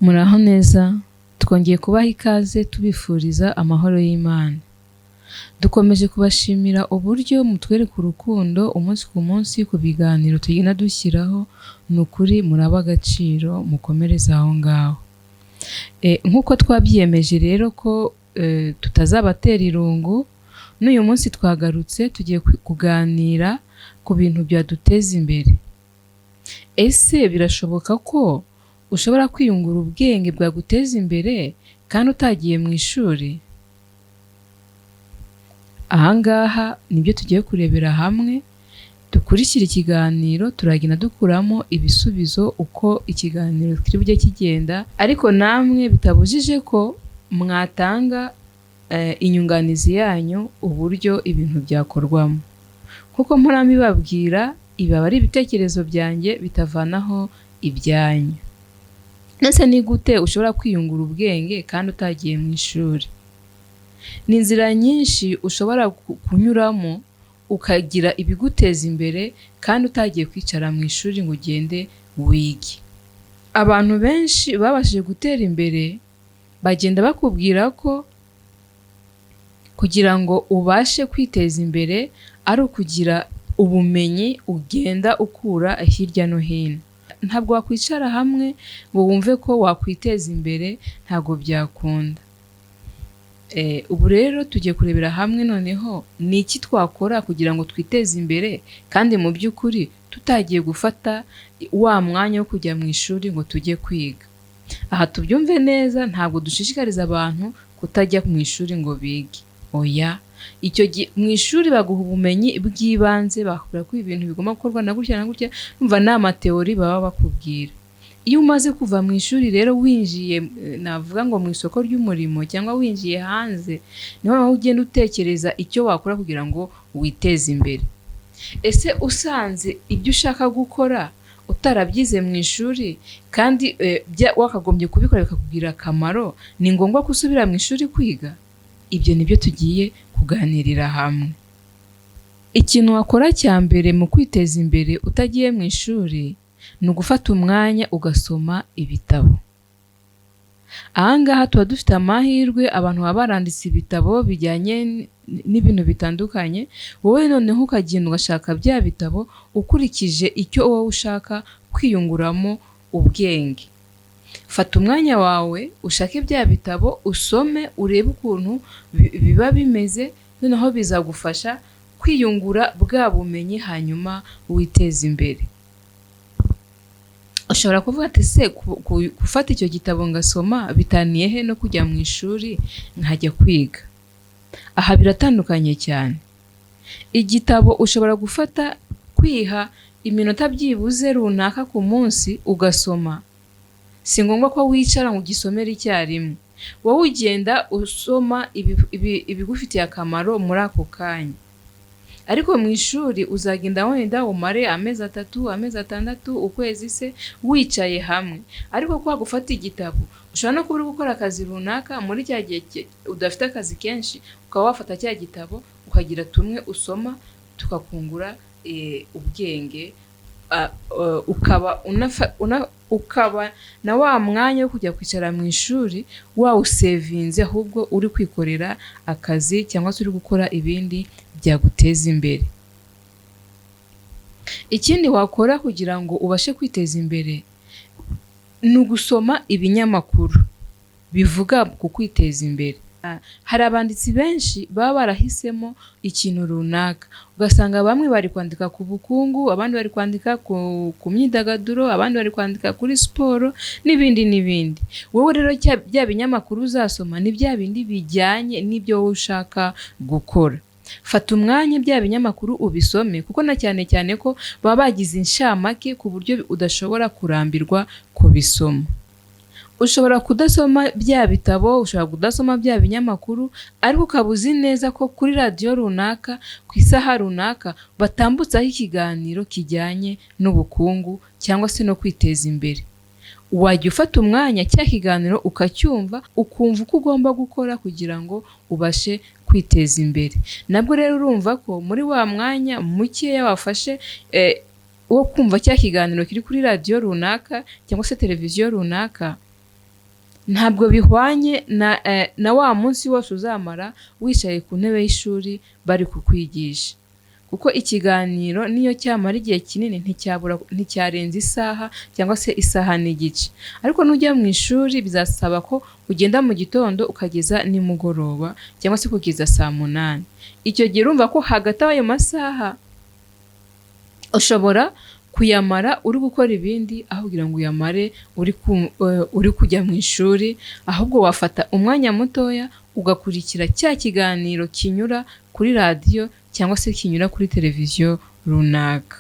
Muraho neza, twongeye kubaha ikaze tubifuriza amahoro y'Imana. Dukomeje kubashimira uburyo mutwereka urukundo umunsi ku munsi ku biganiro tugenda dushyiraho, ni ukuri muraba agaciro, mukomereze aho ngaho. Nk'uko twabyiyemeje rero ko tutazabatera irungu, n'uyu munsi twagarutse tugiye kuganira ku bintu byaduteza imbere. Ese birashoboka ko ushobora kwiyungura ubwenge bwaguteza imbere kandi utagiye mu ishuri? Aha ngaha nibyo tugiye kurebera hamwe, dukurikira ikiganiro turagenda dukuramo ibisubizo uko ikiganiro kiri bujye kigenda, ariko namwe bitabujije ko mwatanga inyunganizi yanyu uburyo ibintu byakorwamo. Kuko mpora ibi ari ibitekerezo byanjye bitavanaho ibyanyu. Nese ni gute ushobora kwiyungura ubwenge kandi utagiye mu ishuri? Ni inzira nyinshi ushobora kunyuramo ukagira ibiguteza imbere kandi utagiye kwicara mu ishuri ngo ugende wige. Abantu benshi babashije gutera imbere bagenda bakubwira ko kugira ngo ubashe kwiteza imbere ari ukugira ubumenyi ugenda ukura hirya no hino. Ntabwo wakwicara hamwe ngo wumve ko wakwiteza imbere, ntabwo byakunda. Ubu rero tugiye kurebera hamwe noneho ni iki twakora kugira ngo twiteze imbere kandi mu by'ukuri tutagiye gufata wa mwanya wo kujya mu ishuri ngo tujye kwiga. Aha tubyumve neza, ntabwo dushishikariza abantu kutajya mu ishuri ngo bige. Oya, mu ishuri baguha ubumenyi bw'ibanze, bakubwira ko ibintu bigomba gukorwa na gutya na gutya, numva ni amateori baba bakubwira. Iyo umaze kuva mu ishuri rero winjiye, navuga ngo mu isoko ry'umurimo cyangwa winjiye hanze, niho naho ugenda utekereza icyo wakora kugira ngo witeze imbere. Ese usanze ibyo ushaka gukora utarabyize mu ishuri kandi wakagombye kubikora bikakugirira akamaro, ni ngombwa ko usubira mu ishuri kwiga? Ibyo nibyo tugiye kuganirira hamwe. Ikintu wakora cya mbere mu kwiteza imbere utagiye mu ishuri ni ugufata umwanya ugasoma ibitabo. Aha ngaha tuba dufite amahirwe, abantu baba baranditse ibitabo bijyanye n'ibintu bitandukanye, wowe noneho ukagenda ugashaka bya bitabo ukurikije icyo wowe ushaka kwiyunguramo ubwenge. Fata umwanya wawe ushake bya bitabo, usome, urebe ukuntu biba bimeze, noneho bizagufasha kwiyungura bwa bumenyi hanyuma witeze imbere. Ushobora kuvuga ati se gufata icyo gitabo ngasoma bitaniye he no kujya mu ishuri nkajya kwiga? Aha biratandukanye cyane. Igitabo ushobora gufata, kwiha iminota byibuze runaka ku munsi ugasoma. Si ngombwa ko wicara ngo ugisomere icyarimwe. Wowe ugenda usoma ibigufitiye akamaro muri ako kanya. Ariko mu ishuri uzagenda wenda umare amezi 3, amezi 6, ukwezi se wicaye hamwe. Ariko kwa gufata igitabo, ushobora no kuba uri gukora akazi runaka, muri cya gihe udafite akazi kenshi, ukaba wafata cya gitabo ukagira tumwe usoma tukakungura ubwenge, ukaba na wa mwanya wo kujya kwicara mu ishuri wawusevinze, ahubwo uri kwikorera akazi cyangwa se uri gukora ibindi byaguteza imbere. Ikindi wakora kugira ngo ubashe kwiteza imbere ni ugusoma ibinyamakuru bivuga ku kwiteza imbere. Hari abanditsi benshi baba barahisemo ikintu runaka, ugasanga bamwe bari kwandika ku bukungu, abandi bari kwandika ku myidagaduro, abandi bari kwandika kuri siporo n'ibindi n'ibindi. Wowe rero bya binyamakuru uzasoma ni bya bindi bijyanye n'ibyo wowe ushaka gukora. Fata umwanya bya binyamakuru ubisome, kuko na cyane cyane ko baba bagize inshamake ku buryo udashobora kurambirwa kubisoma. Ushobora kudasoma bya bitabo, ushobora kudasoma bya binyamakuru, ariko ukaba uzi neza ko kuri radiyo runaka, ku isaha runaka, batambutsaho ikiganiro kijyanye n'ubukungu cyangwa se no kwiteza imbere. Wajya ufata umwanya cya kiganiro ukacyumva, ukumva uko ugomba gukora kugira ngo ubashe kwiteza imbere. Nabwo rero urumva ko muri wa mwanya mukeya wafashe wo kumva cya kiganiro kiri kuri radiyo runaka cyangwa se televiziyo runaka, ntabwo bihwanye na wa munsi wose uzamara wicaye ku ntebe y'ishuri bari kukwigisha, kuko ikiganiro niyo cyamara igihe kinini nticyarenza isaha cyangwa se isaha n'igice, ariko nujya mu ishuri bizasaba ko ugenda mu gitondo ukageza nimugoroba cyangwa se kugeza saa munani. Icyo gihe urumva ko hagati y'ayo masaha ushobora kuyamara uri gukora ibindi aho kugira ngo uyamare uri kujya mu ishuri, ahubwo wafata umwanya mutoya ugakurikira cya kiganiro kinyura kuri radiyo cyangwa se kinyura kuri televiziyo runaka.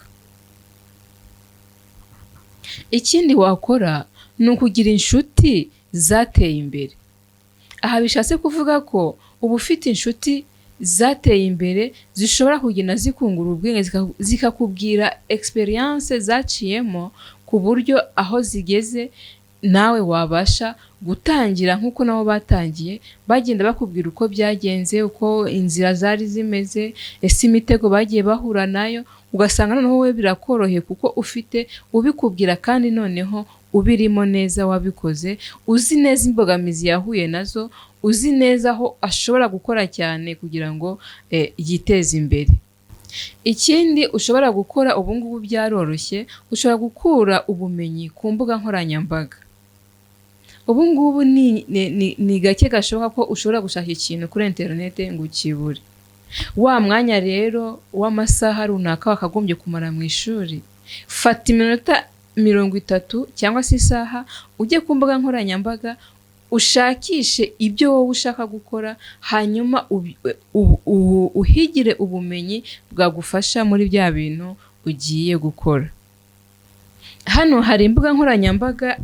Ikindi wakora ni ukugira inshuti zateye imbere. Aha bishatse kuvuga ko uba ufite inshuti zateye imbere zishobora kugenda zikungura ubwenge zikakubwira experience zaciyemo ku buryo aho zigeze nawe wabasha gutangira nk'uko nabo batangiye, bagenda bakubwira uko byagenze, uko inzira zari zimeze, ese imitego bagiye bahura nayo, ugasanga noneho wowe birakoroheye kuko ufite ubikubwira kandi noneho ubirimo neza wabikoze, uzi neza imbogamizi yahuye nazo, uzi neza aho ashobora gukora cyane kugira ngo yiteze imbere. Ikindi ushobora gukora ubu ngubu byaroroshye, ushobora gukura ubumenyi ku mbuga nkoranyambaga. Ubu ngubu ni gake gashoboka ko ushobora gushaka ikintu kuri interinete ngo ukibure. Wa mwanya rero w'amasaha runaka wakagombye kumara mu ishuri, fata iminota 30 cyangwa se isaha ujye ku mbuga nkoranyambaga ushakishe ibyo wowe ushaka gukora, hanyuma uhigire ubumenyi bwagufasha muri bya bintu ugiye gukora. Hano hari imbuga nkoranyambaga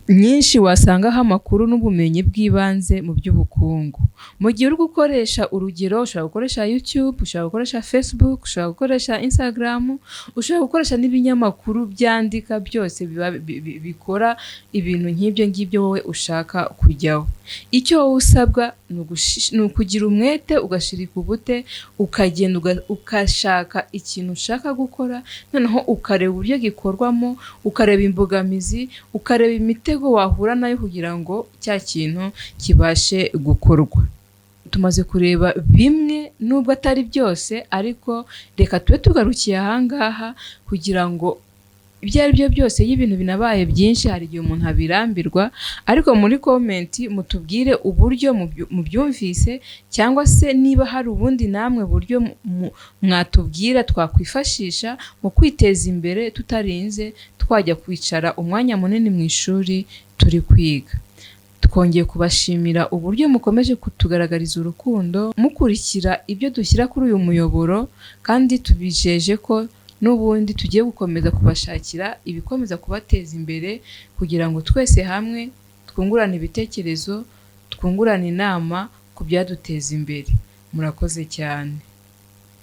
nyinshi wasangaho amakuru n'ubumenyi bw'ibanze mu by'ubukungu. Mu gihe uri gukoresha urugero, ushobora gukoresha YouTube, ushobora gukoresha Facebook, ushobora gukoresha Instagram, ushobora gukoresha n'ibinyamakuru byandika byose bikora ibintu nk'ibyo ngibyo wowe ushaka kujyaho. Icyo wowe usabwa ni ukugira umwete, ugashirika ubute, ukagenda ukashaka ikintu ushaka gukora, noneho ukareba uburyo gikorwamo, ukareba imbogamizi, ukareba imitego wahura nayo kugira ngo cya kintu kibashe gukorwa. Tumaze kureba bimwe nubwo atari byose, ariko reka tube tugarukiye ahangaha kugira ngo ibyo ari byo byose y'ibintu binabaye byinshi hari igihe umuntu abirambirwa, ariko muri komenti mutubwire uburyo mubyumvise, cyangwa se niba hari ubundi namwe buryo mwatubwira twakwifashisha mu kwiteza imbere tutarinze twajya kwicara umwanya munini mu ishuri turi kwiga. Twongeye kubashimira uburyo mukomeje kutugaragariza urukundo mukurikira ibyo dushyira kuri uyu muyoboro, kandi tubijeje ko n'ubundi tugiye gukomeza kubashakira ibikomeza kubateza imbere kugira ngo twese hamwe twungurane ibitekerezo, twungurane inama ku byaduteza imbere. Murakoze cyane.